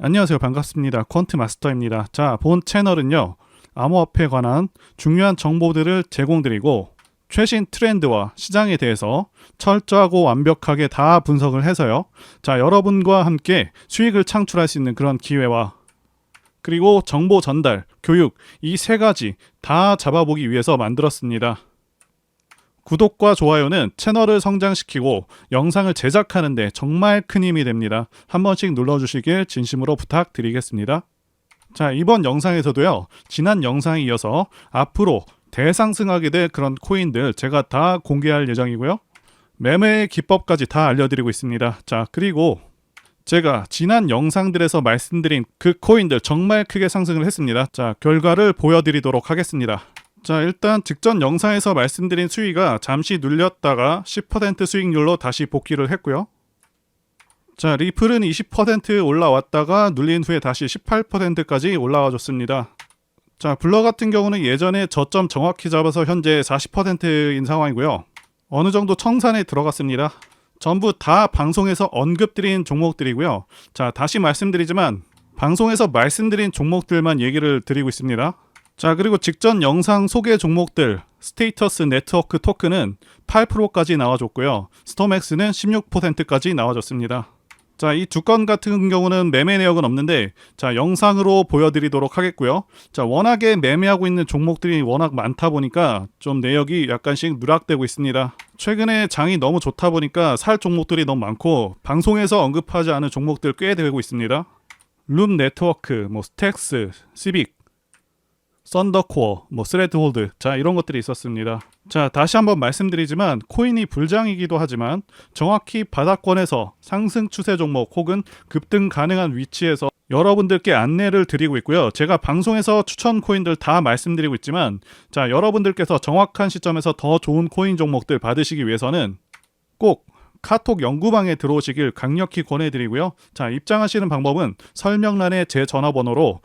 안녕하세요. 반갑습니다. 퀀트 마스터입니다. 자, 본 채널은요, 암호화폐에 관한 중요한 정보들을 제공드리고 최신 트렌드와 시장에 대해서 철저하고 완벽하게 다 분석을 해서요. 자, 여러분과 함께 수익을 창출할 수 있는 그런 기회와 그리고 정보 전달, 교육 이 세 가지 다 잡아보기 위해서 만들었습니다. 구독과 좋아요는 채널을 성장시키고 영상을 제작하는 데 정말 큰 힘이 됩니다. 한 번씩 눌러주시길 진심으로 부탁드리겠습니다. 자, 이번 영상에서도요, 지난 영상에 이어서 앞으로 대상승하게 될 그런 코인들 제가 다 공개할 예정이고요. 매매의 기법까지 다 알려드리고 있습니다. 자, 그리고 제가 지난 영상들에서 말씀드린 그 코인들 정말 크게 상승을 했습니다. 자, 결과를 보여드리도록 하겠습니다. 자, 일단 직전 영상에서 말씀드린 수위가 잠시 눌렸다가 10% 수익률로 다시 복귀를 했고요. 자, 리플은 20% 올라왔다가 눌린 후에 다시 18%까지 올라와 줬습니다. 자, 블러 같은 경우는 예전에 저점 정확히 잡아서 현재 40%인 상황이고요. 어느 정도 청산에 들어갔습니다. 전부 다 방송에서 언급드린 종목들이고요. 자, 다시 말씀드리지만 방송에서 말씀드린 종목들만 얘기를 드리고 있습니다. 자, 그리고 직전 영상 소개 종목들 스테이터스 네트워크 토큰은 8%까지 나와줬고요. 스톰엑스는 16%까지 나와줬습니다. 자, 이 두 건 같은 경우는 매매 내역은 없는데 자, 영상으로 보여드리도록 하겠고요. 자, 워낙에 매매하고 있는 종목들이 워낙 많다 보니까 좀 내역이 약간씩 누락되고 있습니다. 최근에 장이 너무 좋다 보니까 살 종목들이 너무 많고 방송에서 언급하지 않은 종목들 꽤 되고 있습니다. 룸 네트워크, 스택스, 시빅, 썬더코어, 스레드홀드, 자, 이런 것들이 있었습니다. 자, 다시 한번 말씀드리지만 코인이 불장이기도 하지만 정확히 바닥권에서 상승 추세 종목 혹은 급등 가능한 위치에서 여러분들께 안내를 드리고 있고요. 제가 방송에서 추천 코인들 다 말씀드리고 있지만 자, 여러분들께서 정확한 시점에서 더 좋은 코인 종목들 받으시기 위해서는 꼭 카톡 연구방에 들어오시길 강력히 권해드리고요. 자, 입장하시는 방법은 설명란에 제 전화번호로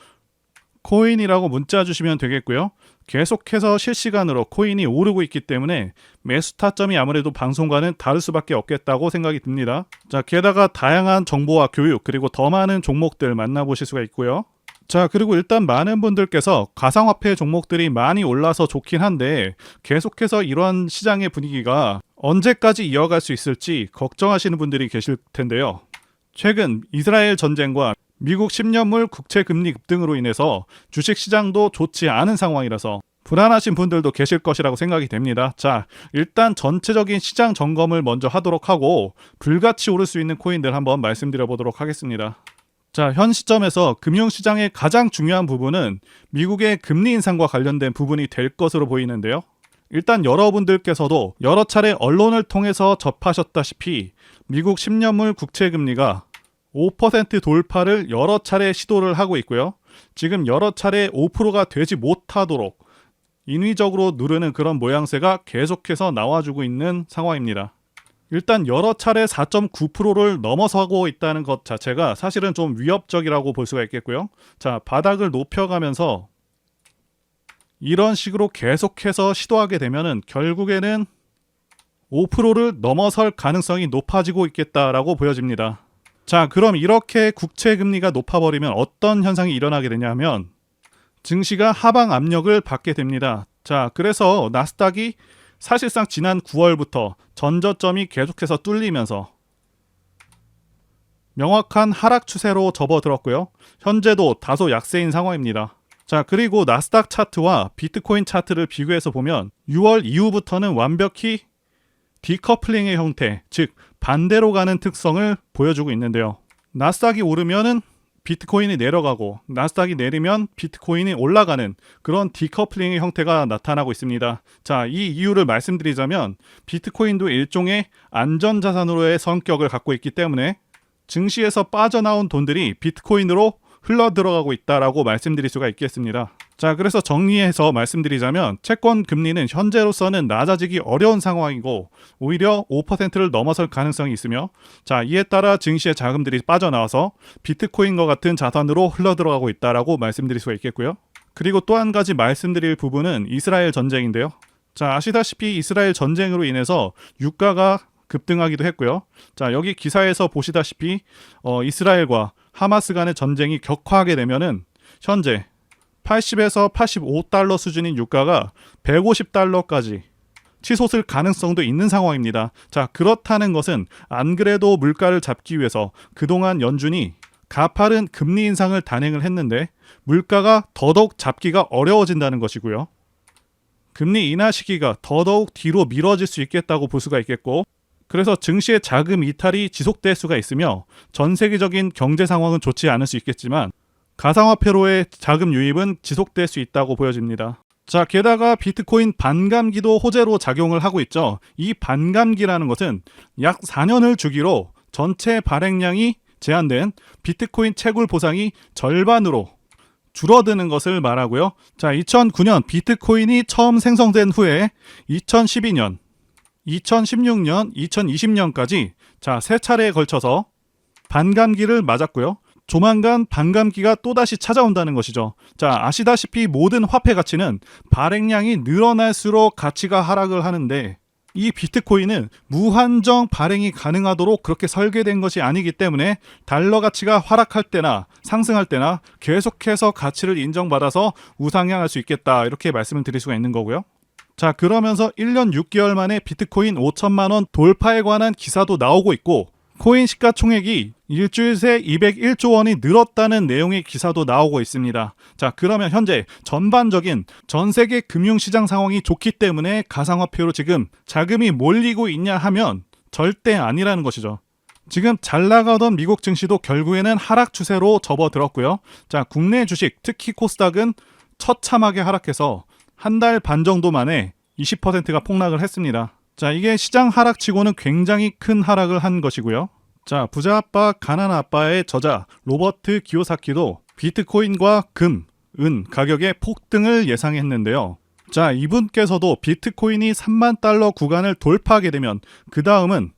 코인이라고 문자 주시면 되겠고요. 계속해서 실시간으로 코인이 오르고 있기 때문에 매수 타점이 아무래도 방송과는 다를 수밖에 없겠다고 생각이 듭니다. 자, 게다가 다양한 정보와 교육 그리고 더 많은 종목들 만나보실 수가 있고요. 자, 그리고 일단 많은 분들께서 가상화폐 종목들이 많이 올라서 좋긴 한데 계속해서 이러한 시장의 분위기가 언제까지 이어갈 수 있을지 걱정하시는 분들이 계실 텐데요. 최근 이스라엘 전쟁과 미국 10년물 국채 금리 급등으로 인해서 주식시장도 좋지 않은 상황이라서 불안하신 분들도 계실 것이라고 생각이 됩니다. 자, 일단 전체적인 시장 점검을 먼저 하도록 하고 불같이 오를 수 있는 코인들 한번 말씀드려 보도록 하겠습니다. 자, 현 시점에서 금융시장의 가장 중요한 부분은 미국의 금리 인상과 관련된 부분이 될 것으로 보이는데요. 일단 여러분들께서도 여러 차례 언론을 통해서 접하셨다시피 미국 10년물 국채 금리가 5% 돌파를 여러 차례 시도를 하고 있고요. 지금 여러 차례 5%가 되지 못하도록 인위적으로 누르는 그런 모양새가 계속해서 나와주고 있는 상황입니다. 일단 여러 차례 4.9%를 넘어서고 있다는 것 자체가 사실은 좀 위협적이라고 볼 수가 있겠고요. 자, 바닥을 높여가면서 이런 식으로 계속해서 시도하게 되면은 결국에는 5%를 넘어설 가능성이 높아지고 있겠다라고 보여집니다. 자, 그럼 이렇게 국채 금리가 높아버리면 어떤 현상이 일어나게 되냐면 증시가 하방 압력을 받게 됩니다. 자, 그래서 나스닥이 사실상 지난 9월부터 전저점이 계속해서 뚫리면서 명확한 하락 추세로 접어들었고요. 현재도 다소 약세인 상황입니다. 자, 그리고 나스닥 차트와 비트코인 차트를 비교해서 보면 6월 이후부터는 완벽히 디커플링의 형태, 즉 반대로 가는 특성을 보여주고 있는데요. 나스닥이 오르면은 비트코인이 내려가고 나스닥이 내리면 비트코인이 올라가는 그런 디커플링의 형태가 나타나고 있습니다. 자, 이 이유를 말씀드리자면 비트코인도 일종의 안전자산으로의 성격을 갖고 있기 때문에 증시에서 빠져나온 돈들이 비트코인으로 흘러 들어가고 있다라고 말씀드릴 수가 있겠습니다. 자, 그래서 정리해서 말씀드리자면 채권 금리는 현재로서는 낮아지기 어려운 상황이고 오히려 5%를 넘어설 가능성이 있으며 자, 이에 따라 증시의 자금들이 빠져나와서 비트코인과 같은 자산으로 흘러 들어가고 있다라고 말씀드릴 수가 있겠고요. 그리고 또 한 가지 말씀드릴 부분은 이스라엘 전쟁인데요. 자, 아시다시피 이스라엘 전쟁으로 인해서 유가가 급등하기도 했고요. 자, 여기 기사에서 보시다시피 이스라엘과 하마스 간의 전쟁이 격화하게 되면은 현재 80에서 85달러 수준인 유가가 150달러까지 치솟을 가능성도 있는 상황입니다. 자, 그렇다는 것은 안 그래도 물가를 잡기 위해서 그동안 연준이 가파른 금리 인상을 단행을 했는데 물가가 더더욱 잡기가 어려워진다는 것이고요. 금리 인하 시기가 더더욱 뒤로 미뤄질 수 있겠다고 볼 수가 있겠고, 그래서 증시의 자금 이탈이 지속될 수가 있으며 전 세계적인 경제 상황은 좋지 않을 수 있겠지만 가상화폐로의 자금 유입은 지속될 수 있다고 보여집니다. 자, 게다가 비트코인 반감기도 호재로 작용을 하고 있죠. 이 반감기라는 것은 약 4년을 주기로 전체 발행량이 제한된 비트코인 채굴 보상이 절반으로 줄어드는 것을 말하고요. 자, 2009년 비트코인이 처음 생성된 후에 2012년, 2016년, 2020년까지 자, 세 차례에 걸쳐서 반감기를 맞았고요. 조만간 반감기가 또다시 찾아온다는 것이죠. 자, 아시다시피 모든 화폐 가치는 발행량이 늘어날수록 가치가 하락을 하는데 이 비트코인은 무한정 발행이 가능하도록 그렇게 설계된 것이 아니기 때문에 달러 가치가 하락할 때나 상승할 때나 계속해서 가치를 인정받아서 우상향할 수 있겠다, 이렇게 말씀을 드릴 수가 있는 거고요. 자, 그러면서 1년 6개월 만에 비트코인 5천만 원 돌파에 관한 기사도 나오고 있고, 코인 시가총액이 일주일 새 201조 원이 늘었다는 내용의 기사도 나오고 있습니다. 자, 그러면 현재 전반적인 전 세계 금융시장 상황이 좋기 때문에 가상화폐로 지금 자금이 몰리고 있냐 하면 절대 아니라는 것이죠. 지금 잘 나가던 미국 증시도 결국에는 하락 추세로 접어들었고요. 자, 국내 주식, 특히 코스닥은 처참하게 하락해서 한 달 반 정도 만에 20%가 폭락을 했습니다. 자, 이게 시장 하락치고는 굉장히 큰 하락을 한 것이고요. 자, 부자 아빠 가난 아빠의 저자 로버트 기요사키도 비트코인과 금, 은 가격의 폭등을 예상했는데요. 자, 이분께서도 비트코인이 3만 달러 구간을 돌파하게 되면 그 다음은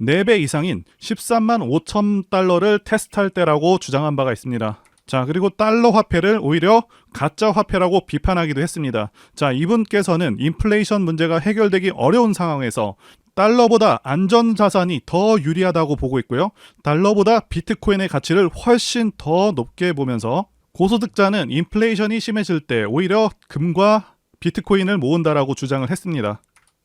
4배 이상인 13만 5천 달러를 테스트할 때라고 주장한 바가 있습니다. 자, 그리고 달러 화폐를 오히려 가짜 화폐라고 비판하기도 했습니다. 자, 이분께서는 인플레이션 문제가 해결되기 어려운 상황에서 달러보다 안전자산이 더 유리하다고 보고 있고요. 달러보다 비트코인의 가치를 훨씬 더 높게 보면서 고소득자는 인플레이션이 심해질 때 오히려 금과 비트코인을 모은다라고 주장을 했습니다.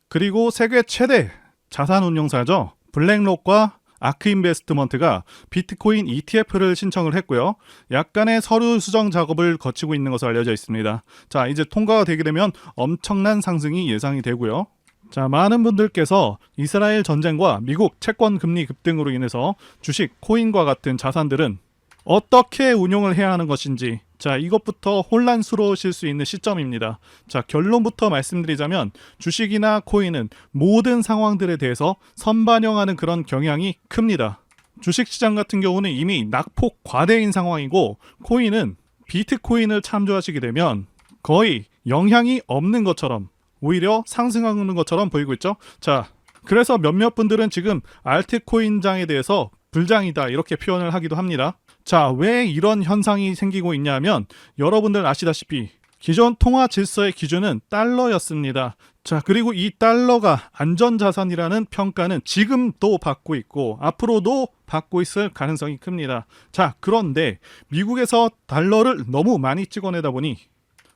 그리고 세계 최대 자산운용사죠. 블랙록과 아크인베스트먼트가 비트코인 ETF를 신청을 했고요. 약간의 서류 수정 작업을 거치고 있는 것으로 알려져 있습니다. 자, 이제 통과가 되게 되면 엄청난 상승이 예상이 되고요. 자, 많은 분들께서 이스라엘 전쟁과 미국 채권 금리 급등으로 인해서 주식, 코인과 같은 자산들은 어떻게 운용을 해야 하는 것인지, 자, 이것부터 혼란스러우실 수 있는 시점입니다. 자, 결론부터 말씀드리자면 주식이나 코인은 모든 상황들에 대해서 선반영하는 그런 경향이 큽니다. 주식시장 같은 경우는 이미 낙폭 과대인 상황이고, 코인은 비트코인을 참조하시게 되면 거의 영향이 없는 것처럼, 오히려 상승하는 것처럼 보이고 있죠. 자, 그래서 몇몇 분들은 지금 알트코인장에 대해서 불장이다, 이렇게 표현을 하기도 합니다. 자, 왜 이런 현상이 생기고 있냐면 여러분들 아시다시피 기존 통화 질서의 기준은 달러였습니다. 자, 그리고 이 달러가 안전자산이라는 평가는 지금도 받고 있고 앞으로도 받고 있을 가능성이 큽니다. 자, 그런데 미국에서 달러를 너무 많이 찍어내다 보니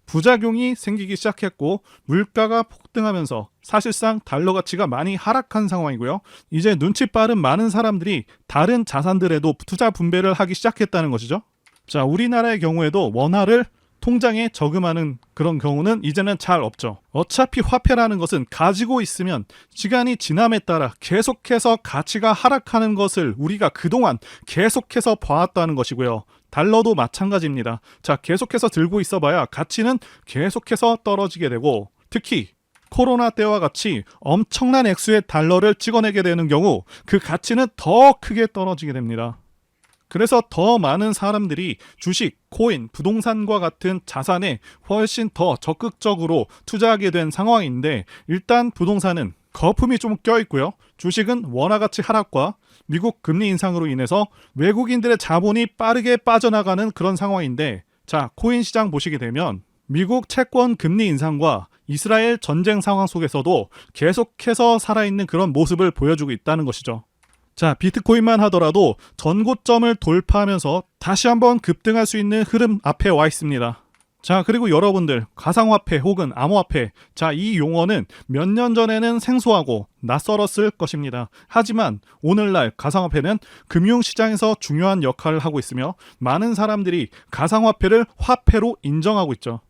부작용이 생기기 시작했고 물가가 폭등하면서 사실상 달러 가치가 많이 하락한 상황이고요. 이제 눈치 빠른 많은 사람들이 다른 자산들에도 투자 분배를 하기 시작했다는 것이죠. 자, 우리나라의 경우에도 원화를 통장에 저금하는 그런 경우는 이제는 잘 없죠. 어차피 화폐라는 것은 가지고 있으면 시간이 지남에 따라 계속해서 가치가 하락하는 것을 우리가 그동안 계속해서 봐왔다는 것이고요. 달러도 마찬가지입니다. 자, 계속해서 들고 있어봐야 가치는 계속해서 떨어지게 되고, 특히 코로나 때와 같이 엄청난 액수의 달러를 찍어내게 되는 경우 그 가치는 더 크게 떨어지게 됩니다. 그래서 더 많은 사람들이 주식, 코인, 부동산과 같은 자산에 훨씬 더 적극적으로 투자하게 된 상황인데, 일단 부동산은 거품이 좀 껴있고요. 주식은 원화가치 하락과 미국 금리 인상으로 인해서 외국인들의 자본이 빠르게 빠져나가는 그런 상황인데, 자, 코인 시장 보시게 되면 미국 채권 금리 인상과 이스라엘 전쟁 상황 속에서도 계속해서 살아있는 그런 모습을 보여주고 있다는 것이죠. 자, 비트코인만 하더라도 전고점을 돌파하면서 다시 한번 급등할 수 있는 흐름 앞에 와 있습니다. 자, 그리고 여러분들 가상화폐 혹은 암호화폐, 자, 이 용어는 몇 년 전에는 생소하고 낯설었을 것입니다. 하지만 오늘날 가상화폐는 금융시장에서 중요한 역할을 하고 있으며 많은 사람들이 가상화폐를 화폐로 인정하고 있죠.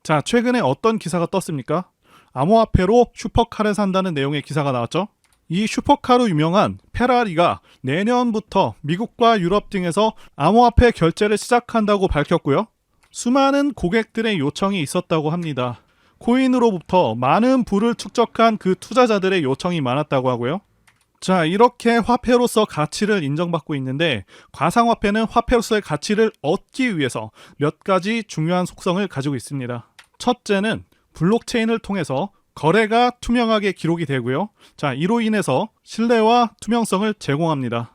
자, 최근에 어떤 기사가 떴습니까? 암호화폐로 슈퍼카를 산다는 내용의 기사가 나왔죠. 이 슈퍼카로 유명한 페라리가 내년부터 미국과 유럽 등에서 암호화폐 결제를 시작한다고 밝혔고요. 수많은 고객들의 요청이 있었다고 합니다. 코인으로부터 많은 부를 축적한 그 투자자들의 요청이 많았다고 하고요. 자, 이렇게 화폐로서 가치를 인정받고 있는데 가상화폐는 화폐로서의 가치를 얻기 위해서 몇 가지 중요한 속성을 가지고 있습니다. 첫째는 블록체인을 통해서 거래가 투명하게 기록이 되고요. 자, 이로 인해서 신뢰와 투명성을 제공합니다.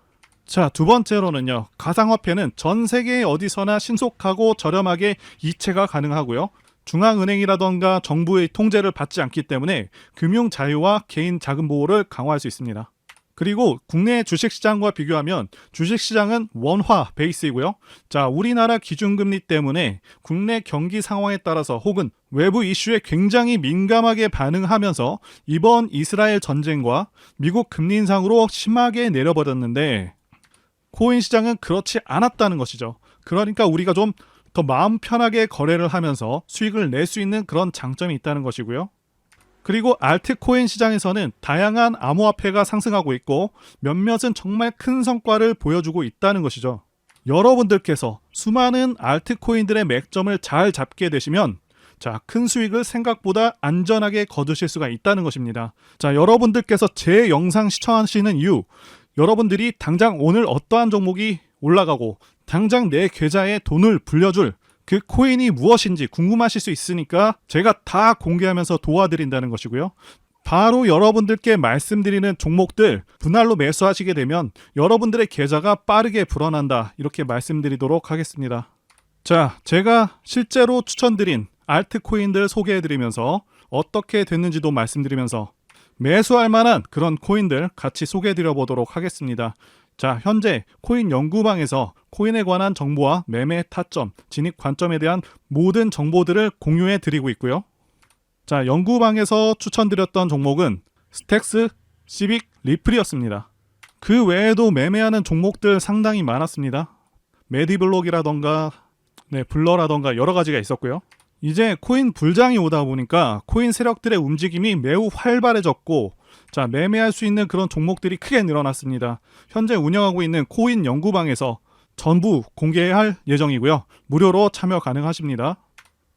자, 두 번째로는요. 가상화폐는 전 세계 어디서나 신속하고 저렴하게 이체가 가능하고요. 중앙은행이라던가 정부의 통제를 받지 않기 때문에 금융 자유와 개인 자금 보호를 강화할 수 있습니다. 그리고 국내 주식시장과 비교하면 주식시장은 원화 베이스이고요. 자, 우리나라 기준금리 때문에 국내 경기 상황에 따라서 혹은 외부 이슈에 굉장히 민감하게 반응하면서 이번 이스라엘 전쟁과 미국 금리 인상으로 심하게 내려버렸는데 코인 시장은 그렇지 않았다는 것이죠. 그러니까 우리가 좀 더 마음 편하게 거래를 하면서 수익을 낼 수 있는 그런 장점이 있다는 것이고요. 그리고 알트코인 시장에서는 다양한 암호화폐가 상승하고 있고 몇몇은 정말 큰 성과를 보여주고 있다는 것이죠. 여러분들께서 수많은 알트코인들의 맥점을 잘 잡게 되시면 자, 큰 수익을 생각보다 안전하게 거두실 수가 있다는 것입니다. 자, 여러분들께서 제 영상 시청하시는 이유, 여러분들이 당장 오늘 어떠한 종목이 올라가고 당장 내 계좌에 돈을 불려줄 그 코인이 무엇인지 궁금하실 수 있으니까 제가 다 공개하면서 도와드린다는 것이고요. 바로 여러분들께 말씀드리는 종목들 분할로 매수하시게 되면 여러분들의 계좌가 빠르게 불어난다, 이렇게 말씀드리도록 하겠습니다. 자, 제가 실제로 추천드린 알트코인들 소개해드리면서 어떻게 됐는지도 말씀드리면서 매수할 만한 그런 코인들 같이 소개해드려 보도록 하겠습니다. 자, 현재 코인 연구방에서 코인에 관한 정보와 매매 타점, 진입 관점에 대한 모든 정보들을 공유해 드리고 있고요. 자, 연구방에서 추천드렸던 종목은 스택스, 시빅, 리플이었습니다. 그 외에도 매매하는 종목들 상당히 많았습니다. 메디블록이라던가 블러라던가 여러 가지가 있었고요. 이제 코인 불장이 오다 보니까 코인 세력들의 움직임이 매우 활발해졌고, 자, 매매할 수 있는 그런 종목들이 크게 늘어났습니다. 현재 운영하고 있는 코인 연구방에서 전부 공개할 예정이고요. 무료로 참여 가능하십니다.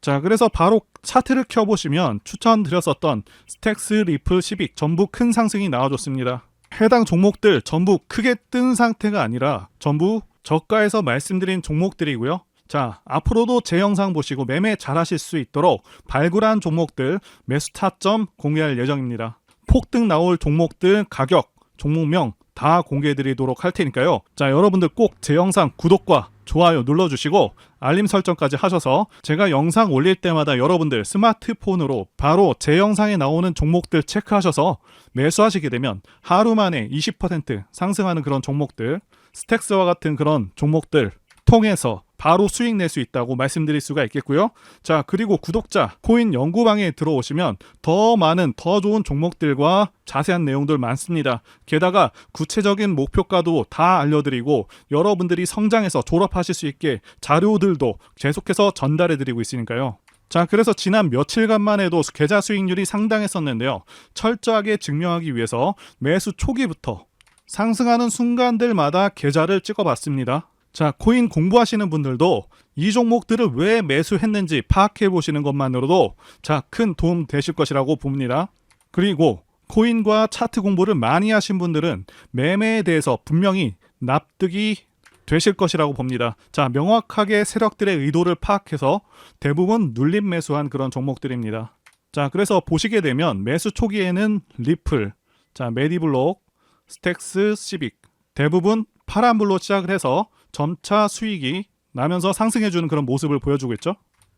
자, 그래서 바로 차트를 켜보시면 추천드렸었던 스택스, 리플, 시빅 전부 큰 상승이 나와줬습니다. 해당 종목들 전부 크게 뜬 상태가 아니라 전부 저가에서 말씀드린 종목들이고요. 자, 앞으로도 제 영상 보시고 매매 잘 하실 수 있도록 발굴한 종목들 매수 타점 공개할 예정입니다. 폭등 나올 종목들 가격, 종목명 다 공개해드리도록 할 테니까요. 자, 여러분들 꼭 제 영상 구독과 좋아요 눌러주시고 알림 설정까지 하셔서 제가 영상 올릴 때마다 여러분들 스마트폰으로 바로 제 영상에 나오는 종목들 체크하셔서 매수하시게 되면 하루 만에 20% 상승하는 그런 종목들, 스택스와 같은 그런 종목들 통해서 바로 수익 낼 수 있다고 말씀드릴 수가 있겠고요. 자, 그리고 구독자 코인 연구방에 들어오시면 더 많은 더 좋은 종목들과 자세한 내용들 많습니다. 게다가 구체적인 목표가도 다 알려드리고 여러분들이 성장해서 졸업하실 수 있게 자료들도 계속해서 전달해드리고 있으니까요. 자, 그래서 지난 며칠간만 해도 계좌 수익률이 상당했었는데요. 철저하게 증명하기 위해서 매수 초기부터 상승하는 순간들마다 계좌를 찍어봤습니다. 자, 코인 공부하시는 분들도 이 종목들을 왜 매수했는지 파악해 보시는 것만으로도 자, 큰 도움 되실 것이라고 봅니다. 그리고 코인과 차트 공부를 많이 하신 분들은 매매에 대해서 분명히 납득이 되실 것이라고 봅니다. 자, 명확하게 세력들의 의도를 파악해서 대부분 눌림 매수한 그런 종목들입니다. 자, 그래서 보시게 되면 매수 초기에는 리플, 자, 메디블록, 스택스, 시빅 대부분 파란불로 시작을 해서 점차 수익이 나면서 상승해주는 그런 모습을 보여주고 있죠.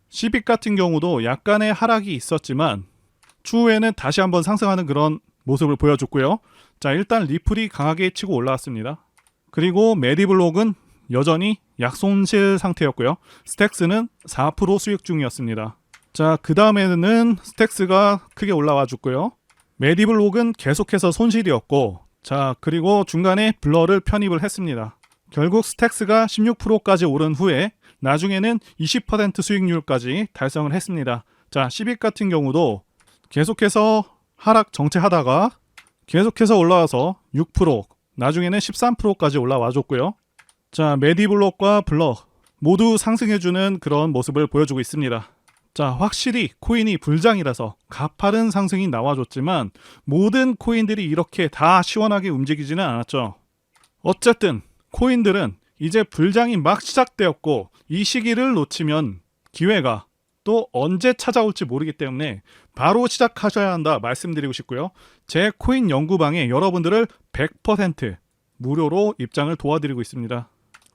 시빅 같은 경우도 약간의 하락이 있었지만 추후에는 다시 한번 상승하는 그런 모습을 보여줬고요. 자, 일단 리플이 강하게 치고 올라왔습니다. 그리고 메디블록은 여전히 약손실 상태였고요. 스택스는 4% 수익 중이었습니다. 자, 그 다음에는 스택스가 크게 올라와 줬고요. 메디블록은 계속해서 손실이었고, 자, 그리고 중간에 블러를 편입을 했습니다. 결국 스택스가 16%까지 오른 후에 나중에는 20% 수익률까지 달성을 했습니다. 자, 시빅 같은 경우도 계속해서 하락 정체하다가 계속해서 올라와서 6%, 나중에는 13%까지 올라와 줬고요. 자, 메디블록과 블러 모두 상승해주는 그런 모습을 보여주고 있습니다. 자, 확실히 코인이 불장이라서 가파른 상승이 나와줬지만 모든 코인들이 이렇게 다 시원하게 움직이지는 않았죠. 어쨌든 코인들은 이제 불장이 막 시작되었고 이 시기를 놓치면 기회가 또 언제 찾아올지 모르기 때문에 바로 시작하셔야 한다 말씀드리고 싶고요. 제 코인 연구방에 여러분들을 100% 무료로 입장을 도와드리고 있습니다.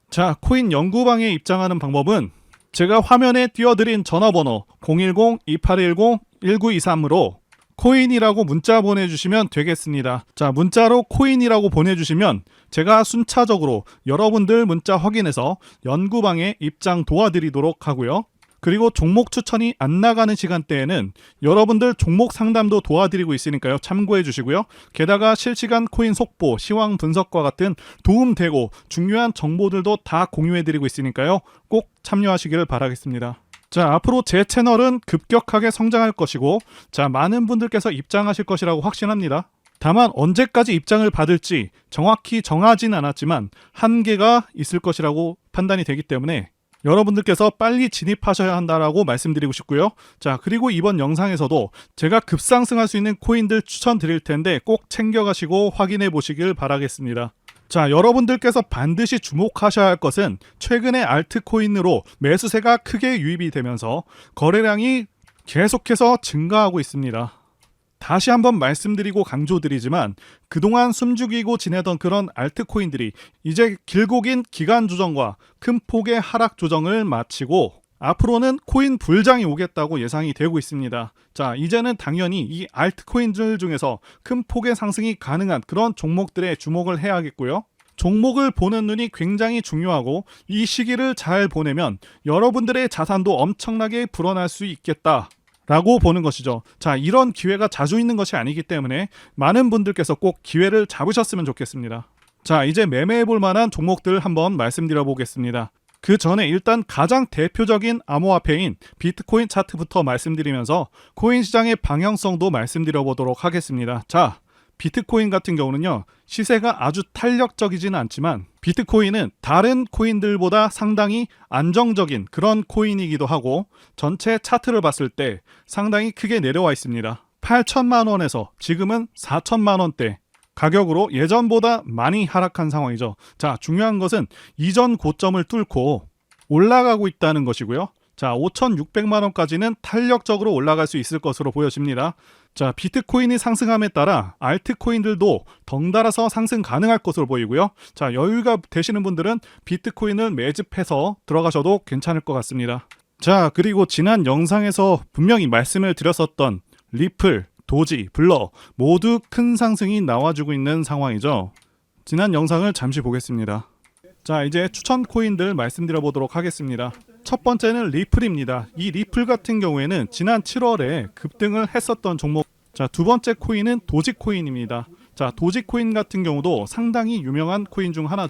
자, 코인 연구방에 입장하는 방법은 제가 화면에 띄워드린 전화번호 010-2810-1923으로 코인이라고 문자 보내주시면 되겠습니다. 자, 문자로 코인이라고 보내주시면 제가 순차적으로 여러분들 문자 확인해서 연구방에 입장 도와드리도록 하고요. 그리고 종목 추천이 안 나가는 시간대에는 여러분들 종목 상담도 도와드리고 있으니까요. 참고해 주시고요. 게다가 실시간 코인 속보, 시황 분석과 같은 도움되고 중요한 정보들도 다 공유해드리고 있으니까요. 꼭 참여하시기를 바라겠습니다. 자, 앞으로 제 채널은 급격하게 성장할 것이고, 자, 많은 분들께서 입장하실 것이라고 확신합니다. 다만 언제까지 입장을 받을지 정확히 정하진 않았지만 한계가 있을 것이라고 판단이 되기 때문에 여러분들께서 빨리 진입하셔야 한다라고 말씀드리고 싶고요. 자, 그리고 이번 영상에서도 제가 급상승할 수 있는 코인들 추천드릴 텐데 꼭 챙겨가시고 확인해 보시길 바라겠습니다. 자, 여러분들께서 반드시 주목하셔야 할 것은 최근에 알트코인으로 매수세가 크게 유입이 되면서 거래량이 계속해서 증가하고 있습니다. 다시 한번 말씀드리고 강조드리지만 그동안 숨죽이고 지내던 그런 알트코인들이 이제 길고 긴 기간 조정과 큰 폭의 하락 조정을 마치고 앞으로는 코인 불장이 오겠다고 예상이 되고 있습니다. 자, 이제는 당연히 이 알트코인들 중에서 큰 폭의 상승이 가능한 그런 종목들에 주목을 해야겠고요. 종목을 보는 눈이 굉장히 중요하고 이 시기를 잘 보내면 여러분들의 자산도 엄청나게 불어날 수 있겠다 라고 보는 것이죠. 자, 이런 기회가 자주 있는 것이 아니기 때문에 많은 분들께서 꼭 기회를 잡으셨으면 좋겠습니다. 자, 이제 매매해 볼 만한 종목들 한번 말씀드려 보겠습니다. 그 전에 일단 가장 대표적인 암호화폐인 비트코인 차트부터 말씀드리면서 코인 시장의 방향성도 말씀드려 보도록 하겠습니다. 자, 비트코인 같은 경우는요, 시세가 아주 탄력적이지는 않지만 비트코인은 다른 코인들보다 상당히 안정적인 그런 코인이기도 하고 전체 차트를 봤을 때 상당히 크게 내려와 있습니다. 8천만 원에서 지금은 4천만 원대 가격으로 예전보다 많이 하락한 상황이죠. 자, 중요한 것은 이전 고점을 뚫고 올라가고 있다는 것이고요. 자, 5,600만 원까지는 탄력적으로 올라갈 수 있을 것으로 보여집니다. 자, 비트코인이 상승함에 따라 알트코인들도 덩달아서 상승 가능할 것으로 보이고요. 자, 여유가 되시는 분들은 비트코인을 매집해서 들어가셔도 괜찮을 것 같습니다. 자, 그리고 지난 영상에서 분명히 말씀을 드렸었던 리플, 도지, 블러 모두 큰 상승이 나와주고 있는 상황이죠. 지난 영상을 잠시 보겠습니다. 자, 이제 추천 코인들 말씀드려 보도록 하겠습니다. 첫 번째는 리플입니다. 이 리플 같은 경우에는 지난 7월에 급등을 했었던 종목. 자, 두 번째 코인은 도지코인입니다. 자, 도지코인 같은 경우도 상당히 유명한 코인 중 하나.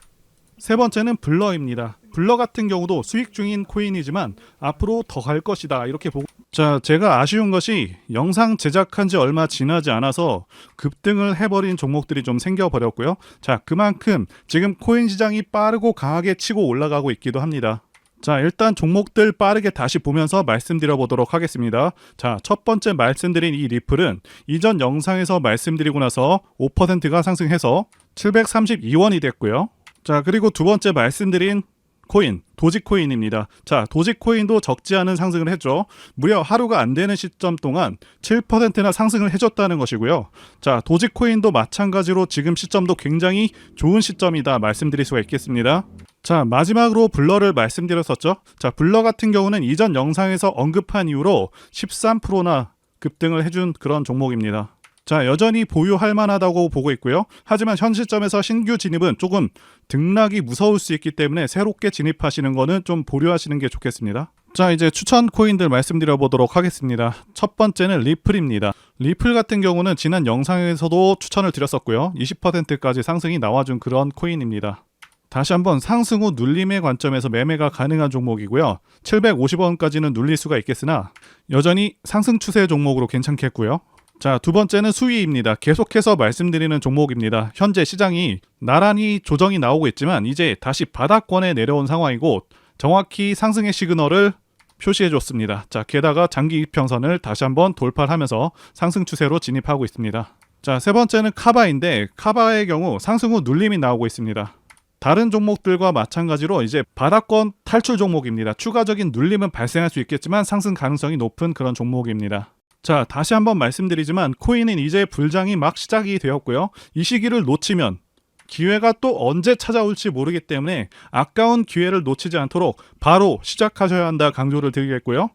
세 번째는 블러입니다. 블러 같은 경우도 수익 중인 코인이지만 앞으로 더 갈 것이다 이렇게 보고. 자, 제가 아쉬운 것이 영상 제작한 지 얼마 지나지 않아서 급등을 해버린 종목들이 좀 생겨버렸고요. 자, 그만큼 지금 코인 시장이 빠르고 강하게 치고 올라가고 있기도 합니다. 자, 일단 종목들 빠르게 다시 보면서 말씀드려 보도록 하겠습니다. 자, 첫 번째 말씀드린 이 리플은 이전 영상에서 말씀드리고 나서 5%가 상승해서 732원이 됐고요. 자, 그리고 두 번째 말씀드린 코인, 도지코인입니다. 자, 도지코인도 적지 않은 상승을 했죠. 무려 하루가 안 되는 시점 동안 7%나 상승을 해줬다는 것이고요. 자, 도지코인도 마찬가지로 지금 시점도 굉장히 좋은 시점이다 말씀드릴 수가 있겠습니다. 자, 마지막으로 블러를 말씀드렸었죠. 자, 블러 같은 경우는 이전 영상에서 언급한 이후로 13%나 급등을 해준 그런 종목입니다. 자, 여전히 보유할 만하다고 보고 있고요. 하지만 현 시점에서 신규 진입은 조금 등락이 무서울 수 있기 때문에 새롭게 진입하시는 거는 좀 보류하시는 게 좋겠습니다. 자, 이제 추천 코인들 말씀드려 보도록 하겠습니다. 첫 번째는 리플입니다. 리플 같은 경우는 지난 영상에서도 추천을 드렸었고요. 20%까지 상승이 나와준 그런 코인입니다. 다시 한번 상승 후 눌림의 관점에서 매매가 가능한 종목이고요. 750원까지는 눌릴 수가 있겠으나 여전히 상승 추세 종목으로 괜찮겠고요. 자, 두 번째는 수위입니다. 계속해서 말씀드리는 종목입니다. 현재 시장이 나란히 조정이 나오고 있지만 이제 다시 바닥권에 내려온 상황이고 정확히 상승의 시그널을 표시해 줬습니다. 자, 게다가 장기 이평선을 다시 한번 돌파하면서 상승 추세로 진입하고 있습니다. 자, 세 번째는 카바인데 카바의 경우 상승 후 눌림이 나오고 있습니다. 다른 종목들과 마찬가지로 이제 바닥권 탈출 종목입니다. 추가적인 눌림은 발생할 수 있겠지만 상승 가능성이 높은 그런 종목입니다. 자, 다시 한번 말씀드리지만 코인은 이제 불장이 막 시작이 되었고요. 이 시기를 놓치면 기회가 또 언제 찾아올지 모르기 때문에 아까운 기회를 놓치지 않도록 바로 시작하셔야 한다 강조를 드리겠고요.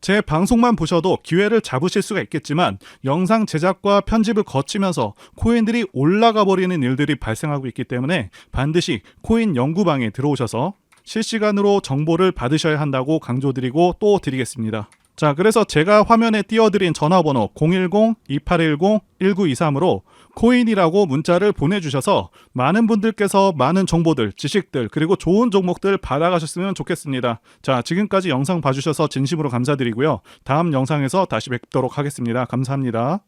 제 방송만 보셔도 기회를 잡으실 수가 있겠지만 영상 제작과 편집을 거치면서 코인들이 올라가 버리는 일들이 발생하고 있기 때문에 반드시 코인 연구방에 들어오셔서 실시간으로 정보를 받으셔야 한다고 강조드리고 또 드리겠습니다. 자, 그래서 제가 화면에 띄워드린 전화번호 010-2810-1923으로 코인이라고 문자를 보내주셔서 많은 분들께서 많은 정보들, 지식들, 그리고 좋은 종목들 받아가셨으면 좋겠습니다. 자, 지금까지 영상 봐주셔서 진심으로 감사드리고요. 다음 영상에서 다시 뵙도록 하겠습니다. 감사합니다.